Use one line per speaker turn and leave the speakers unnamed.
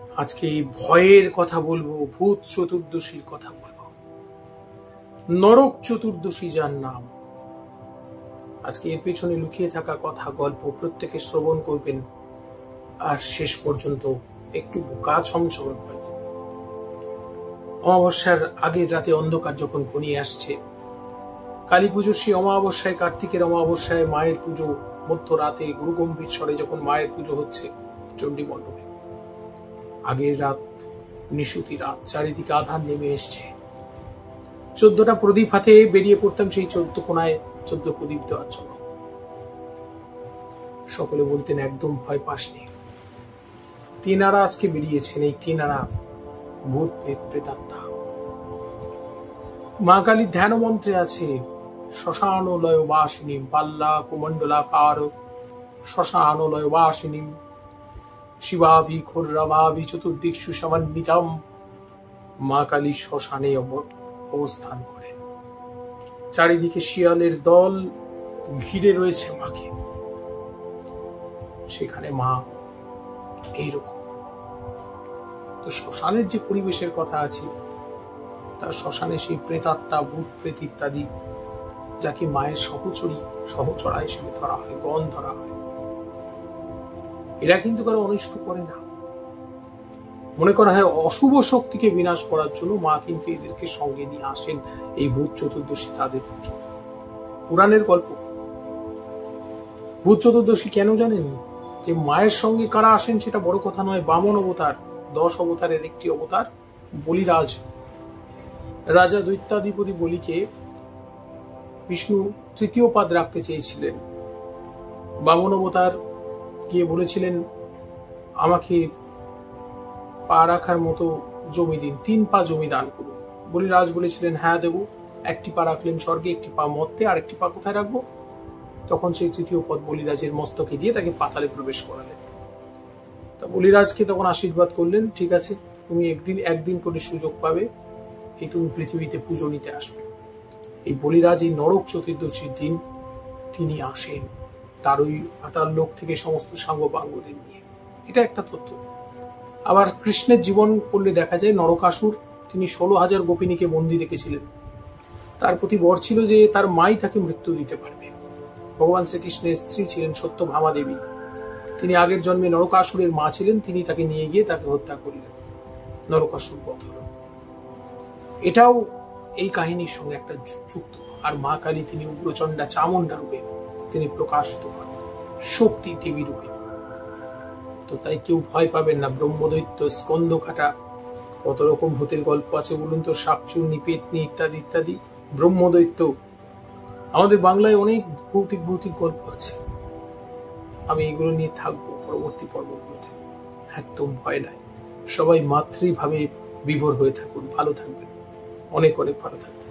আজকে এই ভয়ের কথা বলবো, ভূত চতুর্দশীর কথা বলবো, নরক চতুর্দশী যার নাম। আজকে এর পেছনে লুকিয়ে থাকা কথা, গল্প প্রত্যেকে শ্রবণ করবেন আর শেষ পর্যন্ত একটু গা ছমছমে ভয়। অমাবস্যার আগের রাতে অন্ধকার যখন ঘনিয়ে আসছে, কালী পুজোর সেই অমাবস্যায়, কার্তিকের অমাবস্যায় মায়ের পুজো, মধ্যরাতে গুরুগম্ভীর স্বরে যখন মায়ের পুজো হচ্ছে চণ্ডী মণ্ডপে, আগের রাত নিশুতি রাত, চারিদিকে আধার নেমে এসছে। 14টা প্রদীপ হাতে বেরিয়ে পড়তাম সেই 14 কোনায় 14 প্রদীপ দেওয়ার জন্য। সকলে বলতেন একদম ভয় পাসনি। তিনারা আজকে বেরিয়েছেন, এই তিনারা ভূত প্রেতাত্মা। মা কালীর ধ্যান মন্ত্রে আছে শ্মশানলয় বাসিনী বাল্লা কুমণ্ডলাকার শ্মশানলয় বাসিনী শিবাভি খোর্রাভাবি চতুর্দিকসু সমন্বিতম। মা কালী শ্মশানে অবস্থান করেন, চারিদিকে শিয়ালের দল ঘিরে রয়েছে মাকে। সেখানে মা এইরকম। তো শ্মশানের যে পরিবেশের কথা আছে, তার শ্মশানে সেই প্রেতাত্মা, ভূত প্রেত ইত্যাদি, যাকে মায়ের সহচরা হিসেবে ধরা হয়, গণ ধরা হয়, এরা কিন্তু কারো অনিষ্ট করে না। মনে করা হয় অশুভ শক্তিকে বিনাশ করার জন্য মা কিন্তু এদেরকে সঙ্গে নিয়ে আসেন। এই ভূত চতুর্দশী তাদের পুজো, পুরাণের গল্প। ভূত চতুর্দশী কেন জানেন? যে মায়ের সঙ্গে কারা আসেন সেটা বড় কথা নয়। বামন অবতার, 10 অবতারের একটি অবতার বলিরাজ। রাজা দৈত্যাধিপতি বলিকে বিষ্ণু তৃতীয় পাদ রাখতে চেয়েছিলেন। বামন অবতার গিয়ে বলেছিলেন, আমাকে পা রাখার মতো জমি দিন, 3 পা জমি দান করুন। বলিরাজ বলেছিলেন, হ্যাঁ দেব। একটি পা রাখলেন স্বর্গে, একটি পা মর্তে, আর একটি পা কোথায় রাখবো? তখন সেই তৃতীয় পদ বলিরাজের মস্তকে দিয়ে তাকে পাতালে প্রবেশ করালেন। তা বলিরাজকে তখন আশীর্বাদ করলেন, ঠিক আছে, তুমি একদিন করে সুযোগ পাবে, এই তুমি পৃথিবীতে পুজো নিতে আসবে। এই বলিরাজ এই নরক চতুর্দশীর দিন তিনি আসেন তার লোক থেকে সমস্ত সাঙ্গপাঙ্গদের নিয়ে। এটা একটা তথ্য। আবার কৃষ্ণের জীবন পড়লে দেখা যায় নরকাসুর, তিনি 16,000 গোপিনীকে বন্দী রেখেছিলেন। তার প্রতি বর ছিল যে তার মাই তাকে মৃত্যু দিতে পারবে। ভগবান শ্রীকৃষ্ণের স্ত্রী ছিলেন সত্যভামা দেবী, তিনি আগের জন্মে নরকাসুরের মা ছিলেন। তিনি তাকে নিয়ে গিয়ে তাকে হত্যা করলেন, নরকাসুর বধ হল। এটাও এই কাহিনীর সঙ্গে একটা যুক্ত। আর মা কালী তিনি উগ্রচণ্ডা চামুণ্ডা রূপে তিনি প্রকাশিত হন, শক্তি দেবী রূপে। তো তাই কেউ ভয় পাবেন না। ব্রহ্মদৈত্য, স্কন্দ কাটা, কত রকম ভূতের গল্প আছে বলুন তো, শাকচুন্নি, পেতনি ইত্যাদি ইত্যাদি। ব্রহ্মদৈত্য, আমাদের বাংলায় অনেক ভৌতিক গল্প আছে। আমি এগুলো নিয়ে থাকবো পরবর্তী পর্বগুলোতে। একদম ভয় নাই। সবাই মাতৃভাবে বিভোর হয়ে থাকুন, ভালো থাকবেন, অনেক ভালো থাকবেন।